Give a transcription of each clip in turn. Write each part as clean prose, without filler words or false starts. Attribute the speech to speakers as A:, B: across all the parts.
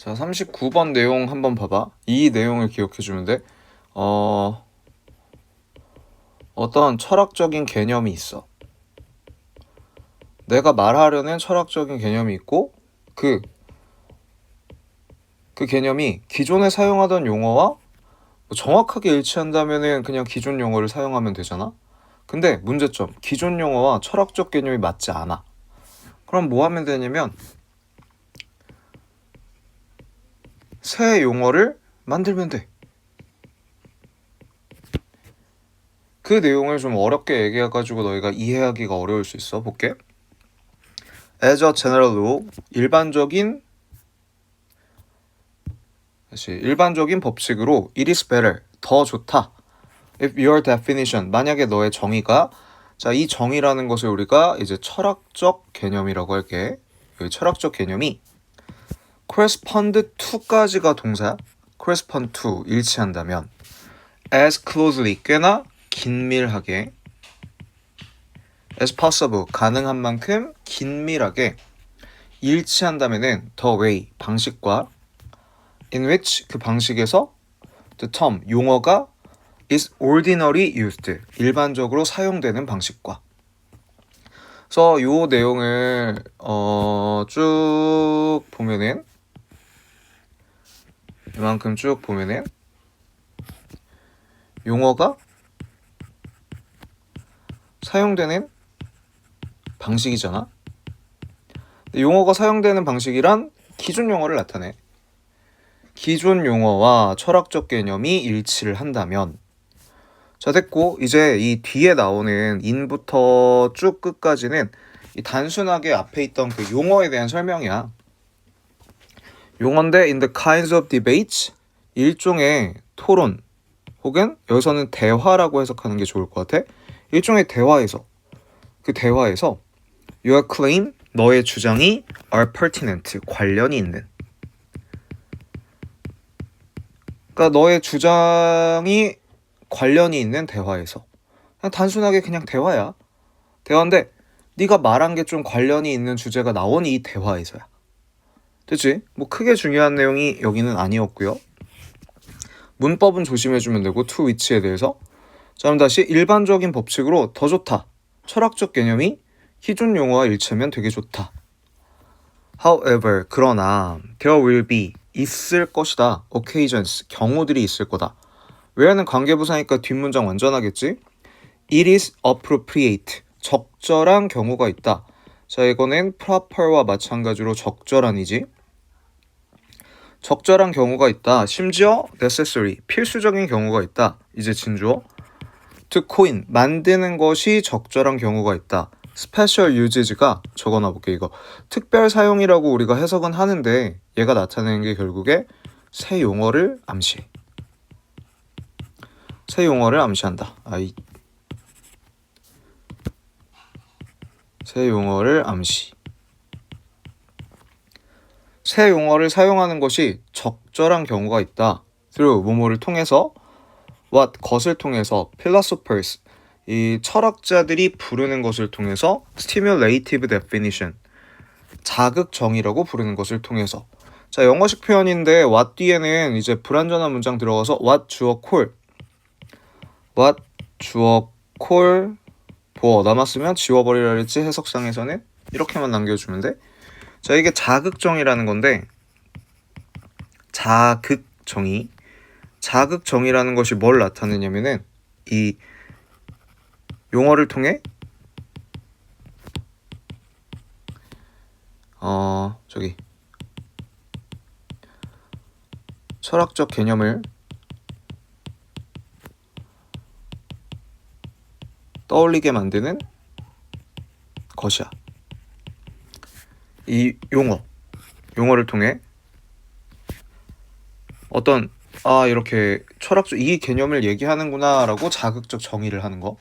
A: 자, 39번 내용 한번 봐봐. 이 내용을 기억해주면 돼. 어떤 철학적인 개념이 있어. 내가 말하려는 철학적인 개념이 있고 그 개념이 기존에 사용하던 용어와 뭐 정확하게 일치한다면은 그냥 기존 용어를 사용하면 되잖아. 근데 문제점, 기존 용어와 철학적 개념이 맞지 않아. 그럼 뭐 하면 되냐면 새 용어를 만들면 돼. 그 내용을 좀 어렵게 얘기해가지고 너희가 이해하기가 어려울 수 있어. 볼게. As a general rule, 일반적인 법칙으로 it is better, 더 좋다. If your definition, 만약에 너의 정의가, 자, 이 정의라는 것을 우리가 이제 철학적 개념이라고 할게. 이 철학적 개념이 correspond to까지가 동사야. correspond to, 일치한다면 as closely, 꽤나 긴밀하게 as possible, 가능한 만큼 긴밀하게 일치한다면은 the way, 방식과 in which, 그 방식에서 the term, 용어가 is ordinarily used, 일반적으로 사용되는 방식과. 그래서 요 내용을 쭉 보면은 이만큼 쭉 보면은 용어가 사용되는 방식이잖아. 용어가 사용되는 방식이란 기존 용어를 나타내. 기존 용어와 철학적 개념이 일치를 한다면, 자, 됐고 이제 이 뒤에 나오는 in부터 쭉 끝까지는 이 단순하게 앞에 있던 그 용어에 대한 설명이야. 용어인데 in the kinds of debates, 일종의 토론 혹은 여기서는 대화라고 해석하는 게 좋을 것 같아. 일종의 대화에서, 그 대화에서 your claim, 너의 주장이 are pertinent, 관련이 있는, 그러니까 너의 주장이 관련이 있는 대화에서, 그냥 단순하게 그냥 대화야. 대화인데 네가 말한 게 좀 관련이 있는 주제가 나오니 이 대화에서야. 됐지? 뭐 크게 중요한 내용이 여기는 아니었고요. 문법은 조심해주면 되고 to which에 대해서. 자, 그럼 다시 일반적인 법칙으로 더 좋다. 철학적 개념이 기존 용어와 일치하면 되게 좋다. However, 그러나 there will be, 있을 것이다. occasions, 경우들이 있을 거다. where는 관계부사니까 뒷문장 완전하겠지? It is appropriate, 적절한 경우가 있다. 자, 이거는 proper와 마찬가지로 적절한이지. 적절한 경우가 있다. 심지어 necessary, 필수적인 경우가 있다. 이제 진주어. to coin, 만드는 것이 적절한 경우가 있다. special uses가 적어놔볼게. 이거 특별 사용이라고 우리가 해석은 하는데 얘가 나타내는 게 결국에 새 용어를 암시해. 새 용어를 암시한다. 새 용어를 암시. 새 용어를 사용하는 것이 적절한 경우가 있다. through, 뭐뭐를 통해서, what, 것을 통해서, philosophers, 이 철학자들이 부르는 것을 통해서, stimulative definition, 자극정의라고 부르는 것을 통해서. 자, 영어식 표현인데 what 뒤에는 이제 불완전한 문장 들어가서 what 주어 콜, what 주어 콜 보어 남았으면 지워버리라 했지. 해석상에서는 이렇게만 남겨주면 돼. 자, 이게 자극정의라는 건데, 자극정의라는 것이 뭘 나타내냐면은 이 용어를 통해 철학적 개념을 떠올리게 만드는 것이야. 이 용어를 통해 어떤 이렇게 철학적 이 개념을 얘기하는구나 라고 자극적 정의를 하는 거.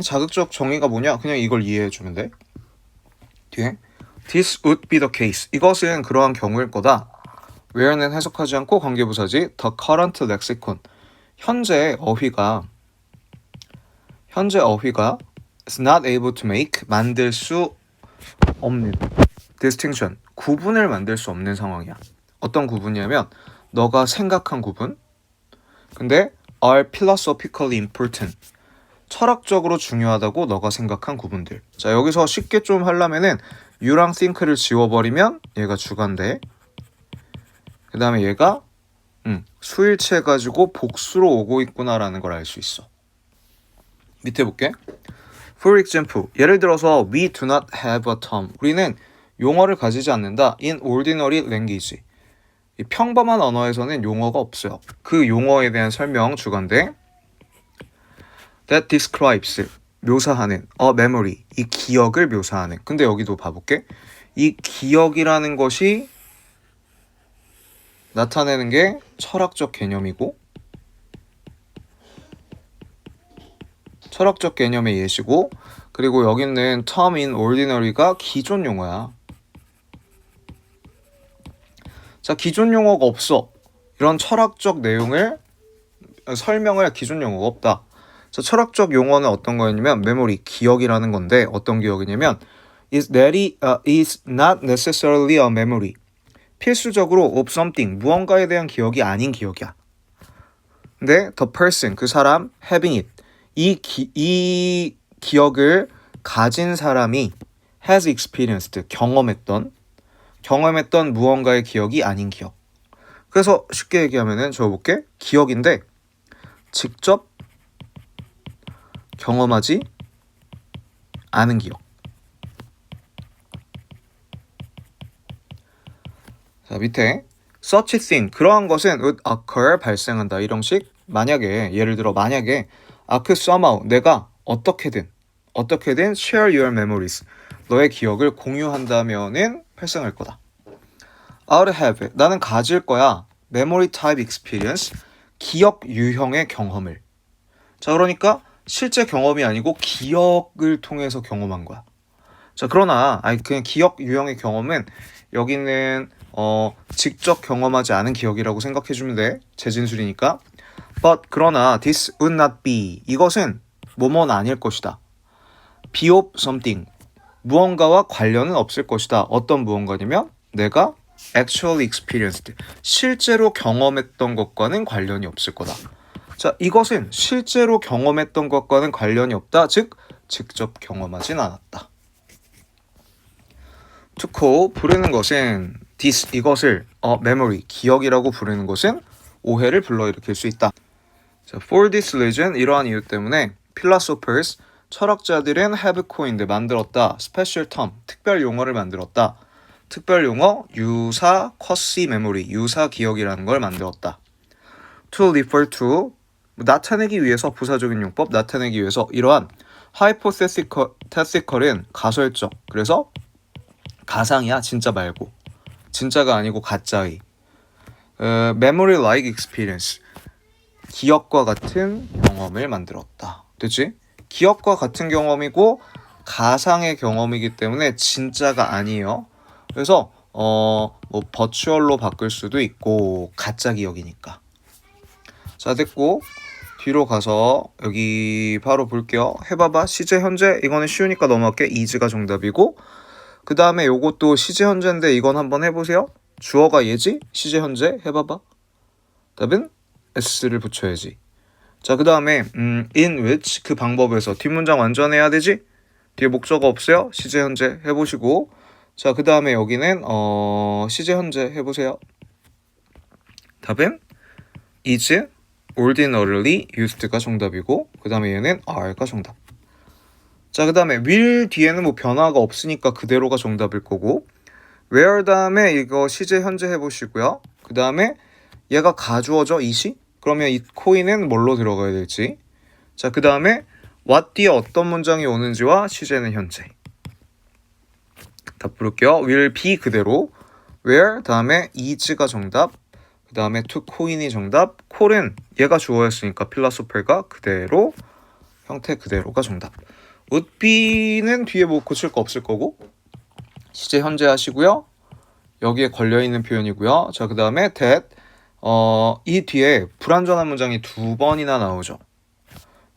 A: 자극적 정의가 뭐냐? 그냥 이걸 이해해주면 돼. 뒤에 This would be the case, 이것은 그러한 경우일 거다. where는 해석하지 않고 관계부사지. the current lexicon, 현재 어휘가 is not able to make, 만들 수 없는 distinction, 구분을 만들 수 없는 상황이야. 어떤 구분이냐면 너가 생각한 구분, 근데 are philosophically important, 철학적으로 중요하다고 너가 생각한 구분들. 자, 여기서 쉽게 좀 하려면은 you랑 think를 지워버리면 얘가 주관대, 그 다음에 얘가 수일치해가지고 복수로 오고 있구나라는 걸 알 수 있어. 밑에 볼게. For example, 예를 들어서 we do not have a term. 우리는 용어를 가지지 않는다. In ordinary language. 이 평범한 언어에서는 용어가 없어요. 그 용어에 대한 설명 주관대. That describes, 묘사하는, a memory, 이 기억을 묘사하는. 근데 여기도 봐볼게. 이 기억이라는 것이 나타내는 게 철학적 개념이고, 철학적 개념의 예시고, 그리고 여기 있는 term in ordinary가 기존 용어야. 자, 기존 용어가 없어. 이런 철학적 내용을 설명할 기존 용어가 없다. 자, 철학적 용어는 어떤 거였냐면 memory, 기억이라는 건데 어떤 기억이냐면 is not necessarily a memory. 필수적으로 of something, 무언가에 대한 기억이 아닌 기억이야. 근데 the person, 그 사람, having it, 이 기억을 가진 사람이 has experienced, 경험했던 무언가의 기억이 아닌 기억. 그래서 쉽게 얘기하면은 적어볼게. 기억인데 직접 경험하지 않은 기억. 자, 밑에 such a thing, 그러한 것은 would occur, 발생한다. 이런 식. 만약에, 예를 들어 만약에 somehow, 내가 어떻게든 share your memories, 너의 기억을 공유한다면은 발생할 거다. I'll have, 나는 가질 거야. memory type experience, 기억 유형의 경험을. 자, 그러니까 실제 경험이 아니고 기억을 통해서 경험한 거야. 자, 그러나 그냥 기억 유형의 경험은 여기는 직접 경험하지 않은 기억이라고 생각해주면 돼. 재진술이니까. But 그러나 this would not be, 이것은 뭐뭐는 아닐 것이다. be of something, 무언가와 관련은 없을 것이다. 어떤 무언가냐면 내가 actually experienced, 실제로 경험했던 것과는 관련이 없을 거다. 자, 이것은 실제로 경험했던 것과는 관련이 없다. 즉, 직접 경험하진 않았다. To call, 부르는 것은 this, 이것을 memory, 기억이라고 부르는 것은 오해를 불러일으킬 수 있다. 자, for this reason, 이러한 이유 때문에 philosophers, 철학자들은 have coined, 만들었다. special term, 특별 용어를 만들었다. 특별 용어, 유사 quasi memory, 유사 기억이라는 걸 만들었다. to refer to, 나타내기 위해서, 부사적인 용법, 나타내기 위해서. 이러한 hypothetical은 가설적, 그래서 가상이야, 진짜 말고. 진짜가 아니고 가짜의. memory-like experience, 기억과 같은 경험을 만들었다. 됐지? 기억과 같은 경험이고 가상의 경험이기 때문에 진짜가 아니에요. 그래서 뭐 버추얼로 바꿀 수도 있고 가짜 기억이니까. 자, 됐고 뒤로 가서 여기 바로 볼게요. 해봐봐. 시제 현재, 이거는 쉬우니까 넘어갈게. is가 정답이고, 그 다음에 요것도 시제 현재인데 이건 한번 해보세요. 주어가 얘지? 시제 현재 해봐봐. 답은 s를 붙여야지. 자, 그 다음에 in which, 그 방법에서 뒷문장 완전해야 되지? 뒤에 목적어 없어요? 시제 현재 해보시고, 자, 그 다음에 여기는 시제 현재 해보세요. 답은 is ordinarily used가 정답이고, 그 다음에 얘는 are가 정답. 자, 그 다음에 will 뒤에는 뭐 변화가 없으니까 그대로가 정답일 거고, where 다음에 이거 시제 현재 해보시고요. 그 다음에 얘가 가주어죠, 이시? 그러면 이 코인은 뭘로 들어가야 될지. 자, 그 다음에 what 뒤에 어떤 문장이 오는지와 시제는 현재. 답 부를게요. will be 그대로, where 다음에 is가 정답, 그 다음에 to coin이 정답, call은 얘가 주어였으니까 philosopher가 그대로, 형태 그대로가 정답. would be는 뒤에 뭐 고칠 거 없을 거고, 시제 현재 하시고요. 여기에 걸려있는 표현이고요. 자, 그 다음에 that, 이 뒤에 불완전한 문장이 2번이나 나오죠.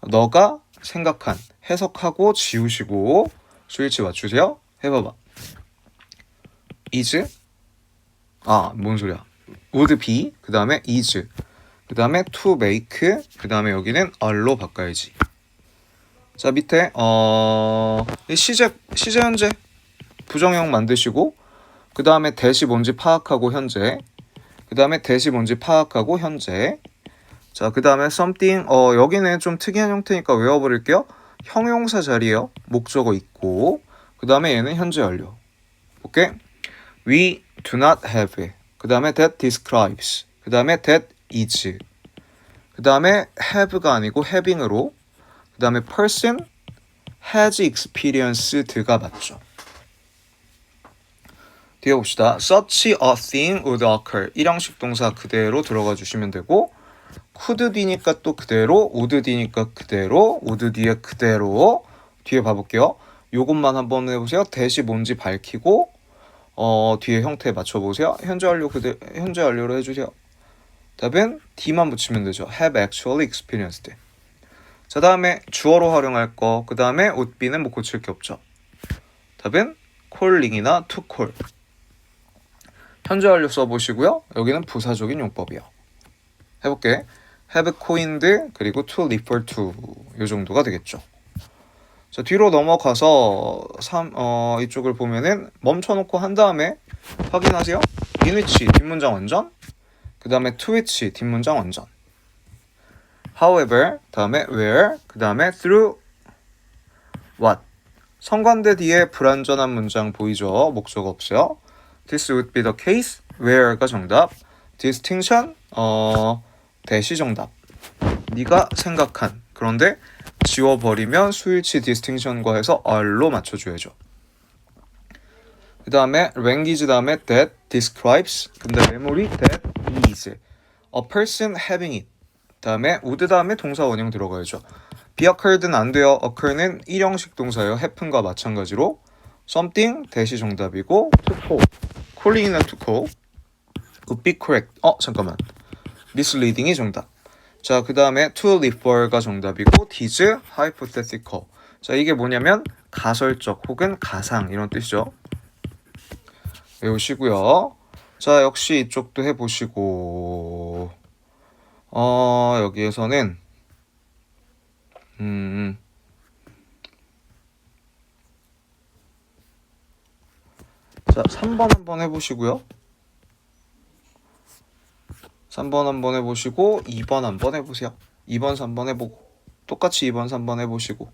A: 너가 생각한, 해석하고 지우시고 스위치 맞추세요. 해봐봐. is, 뭔 소리야. would be, 그 다음에 is, 그 다음에 to make, 그 다음에 여기는 are로 바꿔야지. 자, 밑에 시제 현재 부정형 만드시고, 그 다음에 대시 뭔지 파악하고 현재, 그 다음에 대시 뭔지 파악하고 현재. 자, 그 다음에 something, 여기는 좀 특이한 형태니까 외워버릴게요. 형용사 자리에요. 목적어 있고, 그 다음에 얘는 현재 완료. 오케이? We do not have. 그 다음에 that describes. 그 다음에 that is. 그 다음에 have가 아니고 having으로. 그 다음에 person has experienced가 맞죠. 뒤에 봅시다. Such a thing would occur. 일형식 동사 그대로 들어가 주시면 되고, could D니까 또 그대로, would D니까 그대로, would D에 그대로. 뒤에 봐볼게요. 요것만 한번 해보세요. 대시 뭔지 밝히고, 뒤에 형태 맞춰보세요. 현재 완료로 해주세요. 답은 D만 붙이면 되죠. have actually experienced. 자, 다음에 주어로 활용할 거. 그 다음에 would be는 뭐 고칠 게 없죠. 답은 calling이나 to call. 현재 완료 써보시고요. 여기는 부사적인 용법이요. 해볼게. have coined 그리고 to refer to 이 정도가 되겠죠. 자, 뒤로 넘어가서 이쪽을 보면은 멈춰놓고 한 다음에 확인하세요. in which 뒷문장 완전, 그 다음에 to which 뒷문장 완전. however 다음에 where, 그 다음에 through what. 성관대 뒤에 불완전한 문장 보이죠? 목적 없어요. This would be the case. where가 정답. distinction 대시 정답. 네가 생각한. 그런데 지워버리면 수일치 distinction과 해서 are로 맞춰줘야죠. 그 다음에 language 다음에 that describes. 근데 메모리 that is. A person having it. 다음에 would 다음에 동사 원형 들어가야죠. be occurred는 안 돼요. occur는 일형식 동사예요. happen과 마찬가지로. something 대시 정답이고 to call. calling이나 to call. would be correct. 잠깐만. misleading이 정답. 자, 그 다음에 to refer가 정답이고 is hypothetical. 자, 이게 뭐냐면 가설적 혹은 가상 이런 뜻이죠. 외우시고요. 자, 역시 이쪽도 해보시고 여기에서는 자, 3번 한번 해보시고요. 3번 한번 해보시고 2번 한번 해보세요. 2번 3번 해보고 똑같이 2번 3번 해보시고